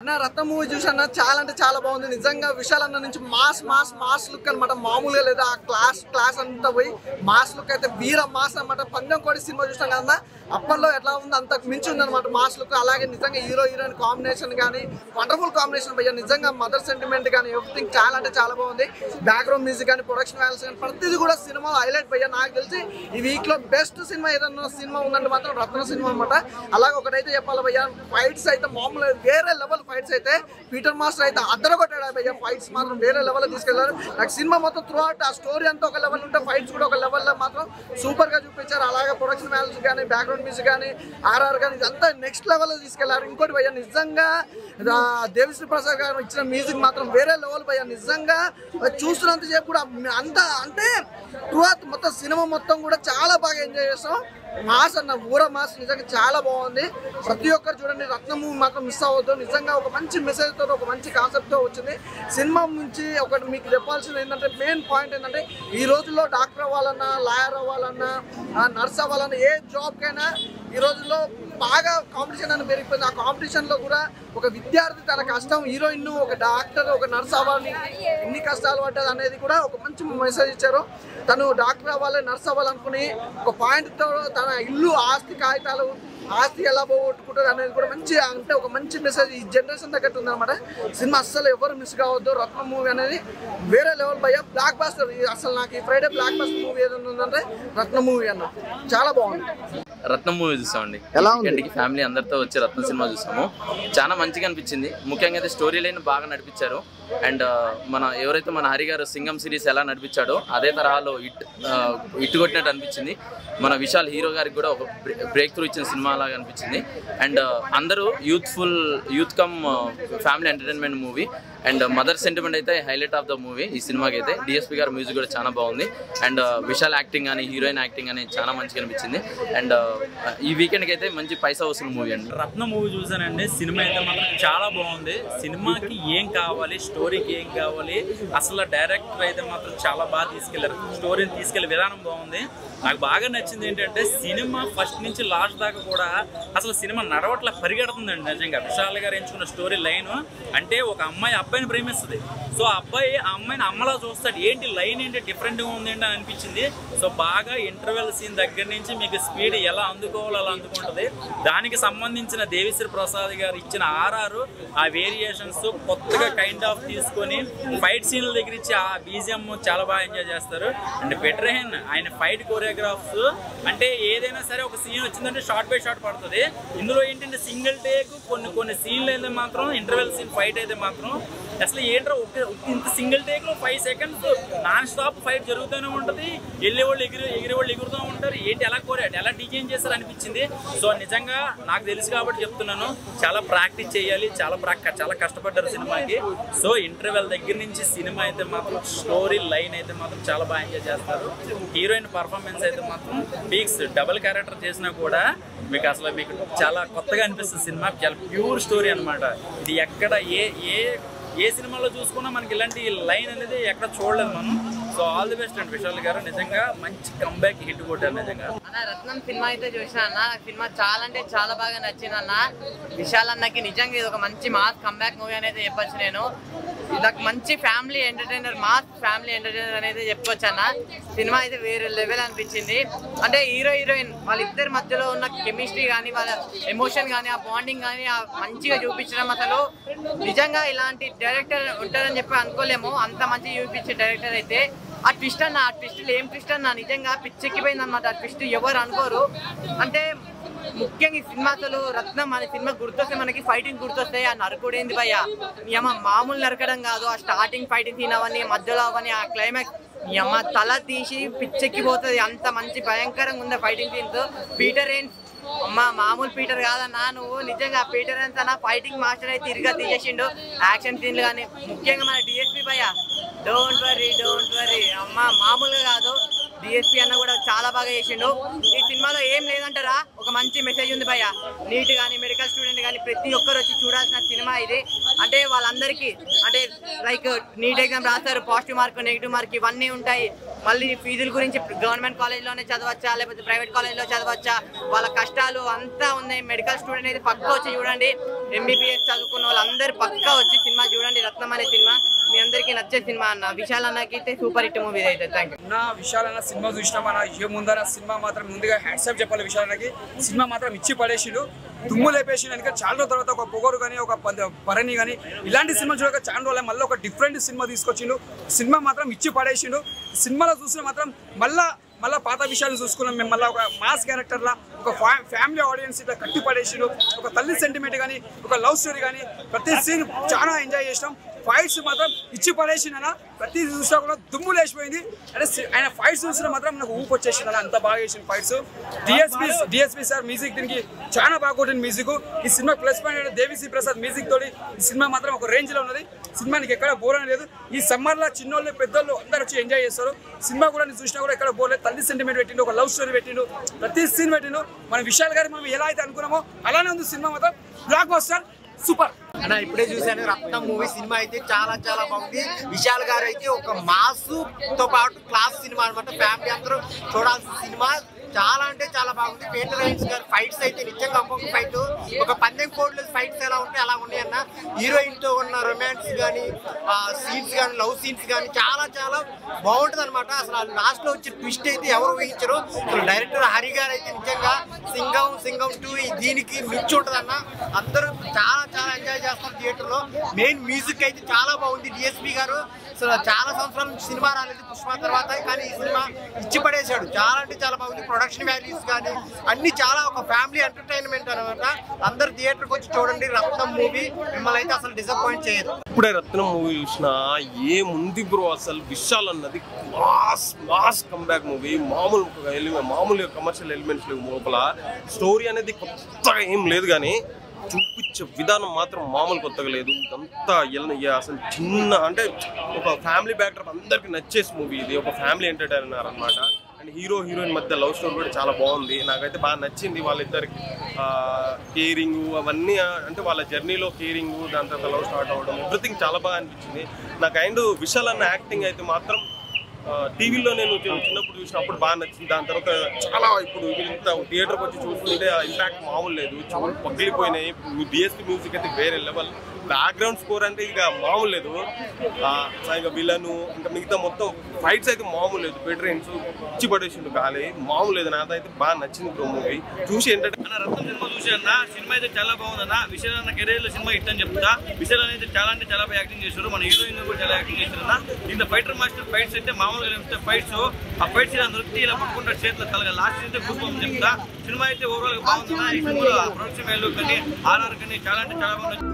నా రత్నం మూవీ చూసాను, చాలా అంటే చాలా బాగుంది నిజంగా. విశాల్ అన్న నుంచి మాస్ లుక్ అనమాట, మామూలుగా లేదా ఆ క్లాస్ అంతా పోయి మాస్ లుక్ అయితే వీర మాస్ అనమాట. పందెం కోడి సినిమా చూసాం కదా, అప్పట్లో ఎట్లా ఉంది అంతకు మించి ఉందన్నమాట మాస్ లుక్. అలాగే నిజంగా హీరో హీరోయిన్ కాంబినేషన్ కానీ వండర్ఫుల్ కాంబినేషన్ భయ్య, నిజంగా మదర్ సెంటిమెంట్ కానీ ఎవ్రీథింగ్ చాలా అంటే చాలా బాగుంది. బ్యాక్గ్రౌండ్ మ్యూజిక్ కానీ ప్రొడక్షన్ వాల్యూస్ కానీ ప్రతిదీ కూడా సినిమా హైలైట్ భయ్య. నాకు తెలిసి ఈ వీక్ లో బెస్ట్ సినిమా ఏదన్నా సినిమా ఉందంటే మాత్రం రత్న సినిమా అనమాట. అలాగే ఒకటైతే చెప్పాలి భయ్య, ఫైట్స్ అయితే మామూలు వేరే లెవెల్ ఫైట్స్ అయితే పీటర్ మాస్టర్ అయితే అద్దరగొట్టాడు భయ్య. ఫైట్స్ మాత్రం వేరే లెవెల్ తీసుకెళ్లారు. నాకు సినిమా మొత్తం త్రూ అవుట్ ఆ స్టోరీ అంతా ఒక లెవెల్ ఉంటే ఫైట్స్ కూడా ఒక లెవెల్లో మాత్రం సూపర్ గా చూపించారు. అలాగే ప్రొడక్షన్ వాల్యూస్ కానీ బ్యాక్గ్రౌండ్ మ్యూజిక్ కానీ ఆర్ఆర్ కానీ ఇదంతా నెక్స్ట్ లెవెల్ తీసుకెళ్లారు. ఇంకోటి భయ్య, నిజంగా దేవిశ్రీ ప్రసాద్ గారు ఇచ్చిన మ్యూజిక్ మాత్రం వేరే లెవెల్ భయ్య. నిజంగా చూస్తున్నంత సేపు కూడా అంత అంటే త్రూ అవుట్ మొత్తం సినిమా మొత్తం కూడా చాలా బాగా ఎంజాయ్ చేస్తాం. మాస్ అన్న ఊర మాస్ నిజంగా చాలా బాగుంది. ప్రతి ఒక్కరు చూడండి, రత్నం మూవీ మాత్రం మిస్ అవ్వద్దు. నిజంగా ఒక మంచి మెసేజ్ తో ఒక మంచి కాన్సెప్ట్ తో వచ్చింది. సినిమా నుంచి ఒకటి మీకు చెప్పాల్సింది ఏంటంటే, మెయిన్ పాయింట్ ఏంటంటే, ఈ రోజుల్లో డాక్టర్ అవ్వాలన్నా, లాయర్ అవ్వాలన్నా, నర్స్ అవ్వాలన్నా, ఏ జాబ్ కైనా ఈ రోజుల్లో బాగా కాంపిటీషన్ అని పెరిగిపోయింది. ఆ కాంపిటీషన్ లో కూడా ఒక విద్యార్థి తన కష్టం, హీరోయిన్ ఒక డాక్టర్ ఒక నర్స్ అవ్వాలి, ఎన్ని కష్టాలు పడ్డది అనేది కూడా ఒక మంచి మెసేజ్ ఇచ్చారు. తను డాక్టర్ అవ్వాలి, నర్స్ అవ్వాలనుకుని ఒక పాయింట్తో తన ఇల్లు ఆస్తి కాగితాలు ఆస్తి ఎలా పోగొట్టుకుంటారు అనేది కూడా మంచి అంటే ఒక మంచి మెసేజ్ ఈ జనరేషన్ తగ్గట్టు ఉందన్నమాట. సినిమా అస్సలు ఎవరు మిస్ కావద్దు. రత్నం మూవీ అనేది వేరే లెవెల్ భయ్య, బ్లాక్ బాస్టర్. అసలు నాకు ఈ ఫ్రైడే బ్లాక్ బాస్టర్ మూవీ ఏదైనా ఉందంటే రత్నం మూవీ అన్న చాలా బాగుంది. రత్నం మూవీ చూసామండి, ఫ్యామిలీ అందరితో వచ్చి రత్నం సినిమా చూసాము. చాలా మంచిగా అనిపించింది. ముఖ్యంగా అయితే స్టోరీ లైన్ బాగా నడిపించారు. అండ్ మన ఎవరైతే మన హరి గారు సింగం సిరీస్ ఎలా నడిపించాడో అదే తరహాలో ఇట్టు కొట్టినట్టు అనిపించింది. మన విశాల్ హీరో గారికి కూడా ఒక బ్రేక్ త్రూ ఇచ్చిన సినిమా లాగా అనిపించింది. అండ్ అందరూ youth come family entertainment movie. And mother sentiment అయితే హైలైట్ ఆఫ్ ద మూవీ. ఈ సినిమాకి అయితే డిఎస్పీ గారు మ్యూజిక్ కూడా చాలా బాగుంది. అండ్ విశాల్ యాక్టింగ్ కానీ హీరోయిన్ యాక్టింగ్ కానీ చాలా మంచిగా అనిపించింది. అండ్ ఈ వీకెండ్కి అయితే మంచి పైసా వసూలు మూవీ అండి. రత్న మూవీ చూసానండి. సినిమా అయితే మాత్రం చాలా బాగుంది. సినిమాకి ఏం కావాలి, స్టోరీకి ఏం కావాలి, అసలు డైరెక్టర్ అయితే మాత్రం చాలా బాగా తీసుకెళ్లారు. స్టోరీని తీసుకెళ్లే విధానం బాగుంది. నాకు బాగా నచ్చింది ఏంటంటే, సినిమా ఫస్ట్ నుంచి లాస్ట్ దాకా కూడా అసలు సినిమా నడవట్లా పరిగెడుతుందండి. నిజంగా విశాల్ గారు ఎంచుకున్న స్టోరీ లైన్ అంటే, ఒక అమ్మాయి అబ్బాయిని ప్రేమిస్తుంది. సో ఆ అబ్బాయి ఆ అమ్మాయిని అమ్మలా చూస్తాడు. ఏంటి లైన్ ఏంటి డిఫరెంట్గా ఉంది ఏంటి అని అనిపించింది. సో బాగా ఇంటర్వెల్ సీన్ దగ్గర నుంచి మీకు స్పీడ్ ఎలా అందుకోవాలో అలా అందుకుంటుంది. దానికి సంబంధించిన దేవిశ్రీ ప్రసాద్ గారు ఇచ్చిన ఆర్ఆర్ ఆ వేరియేషన్స్ కొత్తగా కైండ్ ఆఫ్ తీసుకొని ఫైట్ సీన్ల దగ్గర ఇచ్చి ఆ బీజిఎం చాలా బాగా ఎంజాయ్ చేస్తారు. అండ్ బెటర్హెన్ ఆయన ఫైట్ కోరియోగ్రాఫ్స్ అంటే ఏదైనా సరే ఒక సీన్ వచ్చిందంటే షార్ట్ బై షార్ట్ పడుతుంది. ఇందులో ఏంటంటే సింగిల్ టేక్ కొన్ని సీన్లు అయితే మాత్రం ఇంటర్వెల్ సీన్ ఫైట్ అయితే మాత్రం అసలు ఏంటో ఇంత సింగిల్ టేక్ లో 5 seconds నాన్ స్టాప్ ఫైట్ జరుగుతూనే ఉంటుంది. వెళ్ళేవాళ్ళు ఎగిరేవాళ్ళు ఎగురుతూ ఉంటారు. ఏంటి ఎలా కోరాడు, ఎలా డిజైన్ చేస్తారు అనిపించింది. సో నిజంగా నాకు తెలుసు కాబట్టి చెప్తున్నాను, చాలా ప్రాక్టీస్ చేయాలి, చాలా కష్టపడ్డారు సినిమాకి. సో ఇంటర్వెల్ దగ్గర నుంచి సినిమా అయితే మాత్రం స్టోరీ లైన్ అయితే మాత్రం చాలా బాగా ఎంజాయ్ చేస్తారు. హీరోయిన్ పర్ఫార్మెన్స్ అయితే మాత్రం పీక్స్. డబుల్ క్యారెక్టర్ చేసినా కూడా మీకు అసలు మీకు చాలా కొత్తగా అనిపిస్తుంది. సినిమా చాలా ప్యూర్ స్టోరీ అనమాట. ఇది ఎక్కడ ఏ సినిమాలో చూసుకున్నా మనకి ఇలాంటి లైన్ అనేది ఎక్కడ చూడలేదు మనం. సో ఆల్ ది బెస్ట్ అండి విశాల్ గారు. నిజంగా మంచి కంబ్యాక్ హిట్ కొట్టారు నిజంగా. అన్న రత్నం సినిమా అయితే చూసిన అన్న, సినిమా చాలా అంటే చాలా బాగా నచ్చింది అన్న. విశాల్ అన్నకి నిజంగా ఇది ఒక మంచి మాస్ కంబ్యాక్ మూవీ అనేది చెప్పొచ్చు. నేను ఇదొక మంచి family entertainer, mass family entertainer అనేది చెప్పుకోవచ్చు అన్న. సినిమా అయితే వేరే లెవెల్ అనిపించింది. అంటే హీరో హీరోయిన్ వాళ్ళిద్దరి మధ్యలో ఉన్న కెమిస్ట్రీ కానీ, వాళ్ళ ఎమోషన్ కానీ, ఆ బాండింగ్ కానీ మంచిగా చూపించడం. అసలు నిజంగా ఇలాంటి డైరెక్టర్ ఉంటారని చెప్పి అనుకోలేము. అంత మంచిగా చూపించే డైరెక్టర్ అయితే. ఆ ట్విస్ట్ అన్న, ఆ ట్విస్ట్లు ఏం ట్విస్ట్ అన్న, నిజంగా పిచ్చెక్కిపోయింది అన్నమాట. ఆ ట్విస్ట్ ఎవరు అనుకోరు. అంటే ముఖ్యంగా ఈ సినిమా అసలు రత్నం అనే సినిమా గుర్తొస్తే మనకి ఫైటింగ్ గుర్తొస్తాయి. ఆ నరకుడు ఏంది భయ్య, ఏమో మామూలు నరకడం కాదు. ఆ స్టార్టింగ్ ఫైటింగ్ సీన్ అవన్నీ, మధ్యలో అవన్నీ, ఆ క్లైమాక్స్ ఏమ తల తీసి పిచ్చెక్కిపోతుంది. అంత మంచి భయంకరంగా ఉంది ఫైటింగ్ సీన్స్. పీటర్ హెయిన్స్ అమ్మ మామూలు పీటర్ కాదన్నా నువ్వు. నిజంగా పీటర్ హెయిన్స్ అన్న ఫైటింగ్ మాస్టర్ అయితే తిరిగా తీసేసిండు. యాక్షన్ సీన్లు కానీ, ముఖ్యంగా మన డిఎస్పీ భయ్య డోంట్ వరీ అమ్మ మామూలుగా కాదు. డిఎస్పీ అన్న కూడా చాలా బాగా చేసిండు. ఈ సినిమాలో ఏం లేదంటారా, ఒక మంచి మెసేజ్ ఉంది భయ్య. నీట్ కానీ మెడికల్ స్టూడెంట్ కానీ ప్రతి ఒక్కరు వచ్చి చూడాల్సిన సినిమా ఇది. అంటే వాళ్ళందరికీ అంటే లైక్ నీట్ ఎగ్జామ్ రాస్తారు, పాజిటివ్ మార్క్ నెగిటివ్ మార్క్ ఇవన్నీ ఉంటాయి. మళ్ళీ ఫీజుల గురించి గవర్నమెంట్ కాలేజ్లోనే చదవచ్చా లేకపోతే ప్రైవేట్ కాలేజ్లో చదవచ్చా, వాళ్ళ కష్టాలు అంతా ఉన్నాయి. మెడికల్ స్టూడెంట్ అయితే పక్కా వచ్చి చూడండి, ఎంబీబీఎస్ చదువుకున్న వాళ్ళందరూ పక్కా వచ్చి సినిమా చూడండి. రత్నం అనే సినిమా మీ అందరికీ నచ్చే సినిమా అన్న. విశాల్ అన్నకి అయితే సూపర్ హిట్ మూవీ అయితే. Thank you. నా విశాల్ అన్న సినిమా చూసినా మన ఏముందన్న సినిమా మాత్రం ముందుగా హ్యాండ్సప్ చెప్పాలి. విశాల్ అన్నకి సినిమా మాత్రం ఇచ్చి పడేసిండు, దుమ్ము లేపేసిండు. ఎందుకంటే చాలా రోజుల తర్వాత ఒక పొగరు కానీ ఒక పరణి కానీ ఇలాంటి సినిమా చూడక చాలా రోజులు మళ్ళీ ఒక డిఫరెంట్ సినిమా తీసుకొచ్చిండు. సినిమా మాత్రం ఇచ్చి పడేసిండు. సినిమాలో చూసిన మాత్రం మళ్ళీ పాత విషయాలు చూసుకున్నాం మేము. మళ్ళీ ఒక మాస్ క్యారెక్టర్లా ఒక ఫ్యామిలీ ఆడియన్స్ ఇట్లా కట్టి పడేసిండు. ఒక తల్లి సెంటిమెంట్ కానీ ఒక లవ్ స్టోరీ కానీ ప్రతి సీన్ చాలా ఎంజాయ్ చేసినాం. ఫైట్స్ మాత్రం ఇచ్చి పడేసిందన్న, ప్రతి చూసినా కూడా దుమ్ము లేచిపోయింది. అంటే ఆయన ఫైట్స్ చూసినా మాత్రం నాకు ఊపు వచ్చేసింది అన్న, అంత బాగా చేసిన ఫైట్స్. డిఎస్పీ సార్ మ్యూజిక్ దీనికి చాలా బాగా కొట్టింది మ్యూజిక్. ఈ సినిమా plus point Devi Sri Prasad music తోటి ఈ సినిమా మాత్రం ఒక రేంజ్ లో ఉన్నది. సినిమానికి ఎక్కడ బోర్ అనేది లేదు. ఈ సమ్మర్ లో చిన్నోళ్ళు పెద్దోళ్ళు అందరూ వచ్చి ఎంజాయ్ చేస్తారు. సినిమా కూడా నేను చూసినా కూడా ఎక్కడ బోర్ లేదు. తల్లి సెంటిమెంట్ పెట్టిండు, ఒక లవ్ స్టోరీ పెట్టిండు, ప్రతి సీన్ పెట్టిండు. మన విశాల్ గారి మనం ఎలా అయితే అనుకున్నామో అలానే ఉంది సినిమా. మాత్రం బ్లాక్ బస్టర్ సూపర్ అన్న. ఇప్పుడే చూసాను రత్నం మూవీ. సినిమా అయితే చాలా బాగుంది. విశాల్ గారు అయితే ఒక మాసు తో పాటు క్లాస్ సినిమా అనమాట. ఫ్యామిలీ అందరూ చూడాల్సిన సినిమా. చాలా అంటే చాలా బాగుంది. పీటర్ రైన్స్ గారి ఫైట్స్ అయితే నిజంగా ఒక్కొక్క ఫైట్ ఒక పందెం కోడ్లు ఫైట్స్ ఎలా ఉంటాయి అలా ఉన్నాయన్న. హీరోయిన్ తో ఉన్న రొమాన్స్ కానీ సీన్స్ కానీ లవ్ సీన్స్ కానీ చాలా బాగుంటుంది అనమాట. అసలు లాస్ట్ లో వచ్చే ట్విస్ట్ అయితే ఎవరు ఊహించరు. అసలు డైరెక్టర్ హరి గారు అయితే నిజంగా సింగం 2 దీనికి మించి ఉంటుంది అన్న. అందరూ చాలా ఎంజాయ్ చేస్తారు థియేటర్ లో. మెయిన్ మ్యూజిక్ అయితే చాలా బాగుంది. డిఎస్పీ గారు అసలు చాలా సంవత్సరాల నుంచి సినిమా రాలేదు పుష్ప తర్వాత, కానీ ఈ సినిమా ఇచ్చి పడేశాడు. చాలా అంటే చాలా బాగుంది. ప్రొడక్షన్ వాల్యూస్ కానీ అన్ని చాలా ఒక ఫ్యామిలీ ఎంటర్టైన్మెంట్ అనమాట. అందరు థియేటర్కి వచ్చి చూడండి రత్నం మూవీ. మిమ్మల్ని అయితే అసలు డిసప్పాయింట్ చేయదు. ఇప్పుడే రత్నం మూవీ చూసినా ఏముంది బ్రో, అసలు విశాల్ అన్నది మాస్ కంబ్యాక్ మూవీ. మామూలుగా కమర్షియల్ ఎలిమెంట్స్ లేవు లోపల. స్టోరీ అనేది కొత్తగా ఏం లేదు, కానీ చూపించే విధానం మాత్రం మామూలు కొత్తగా లేదు. అంతా అసలు చిన్న అంటే ఒక ఫ్యామిలీ బ్యాక్డ్రాప్ అందరికి నచ్చేసి మూవీ ఇది. ఒక ఫ్యామిలీ ఎంటర్టైనర్ అనమాట. అండ్ హీరోయిన్ మధ్య లవ్ స్టోరీ కూడా చాలా బాగుంది. నాకైతే బాగా నచ్చింది. వాళ్ళిద్దరికి కేరింగ్ అవన్నీ, అంటే వాళ్ళ జర్నీలో కేరింగ్, దాని తర్వాత లవ్ స్టార్ట్ అవ్వడం, ఎవ్రీథింగ్ చాలా బాగా అనిపించింది నాకు. అండ్ విశాల్ అన్న యాక్టింగ్ అయితే మాత్రం టీవీలో నేను చిన్నప్పుడు చూసినప్పుడు బాగా నచ్చింది. దాని తర్వాత చాలా ఇప్పుడు ఇంత థియేటర్కి వచ్చి చూస్తుంటే ఆ ఇంపాక్ట్ మామూలు లేదు. చెవులు పగిలిపోయినాయి. డిఎస్పీ మ్యూజిక్ అయితే వేరే లెవెల్. బ్యాక్గ్రౌండ్ స్కోర్ అంటే ఇక మామూలు లేదు. ఇంకా విలను ఇంకా మిగతా మొత్తం ఫైట్స్ అయితే మామూలు లేదు. పెట్రైన్స్ ఇచ్చి పడేసిండు గాలి మామూలు లేదు. నాకైతే బాగా నచ్చింది బ్రో మూవీ చూసి. ఏంటంటే రత్నం సినిమా చూసి అన్న, సినిమా అయితే చాలా బాగుందన్న. విశాల్ అన్న కెరీర్ లో సినిమా హిట్ అని చెప్తా. విశాల్ అయితే చాలా అంటే చాలా బాగా యాక్టింగ్ చేశారు. మన హీరోయిన్ కూడా చాలా యాక్టింగ్ చేశారన్న. ఇంత ఫైటర్ మాస్టర్ ఫైట్స్ అయితే మామూలుగా నిమిస్తే ఫైట్స్ ఆ ఫైట్స్ ఇలా నృత్తి ఇలా పట్టుకుంటారు చేతిలో కలగా. లాస్ట్ అయితే గుర్తు చెప్తా. సినిమా అయితే ఓవరాల్ గా బాగుందన్న. ఈ సినిమా ప్రొడక్షన్ వాల్యూ కానీ ఆర్ఆర్ కానీ చాలా అంటే చాలా బాగుంది.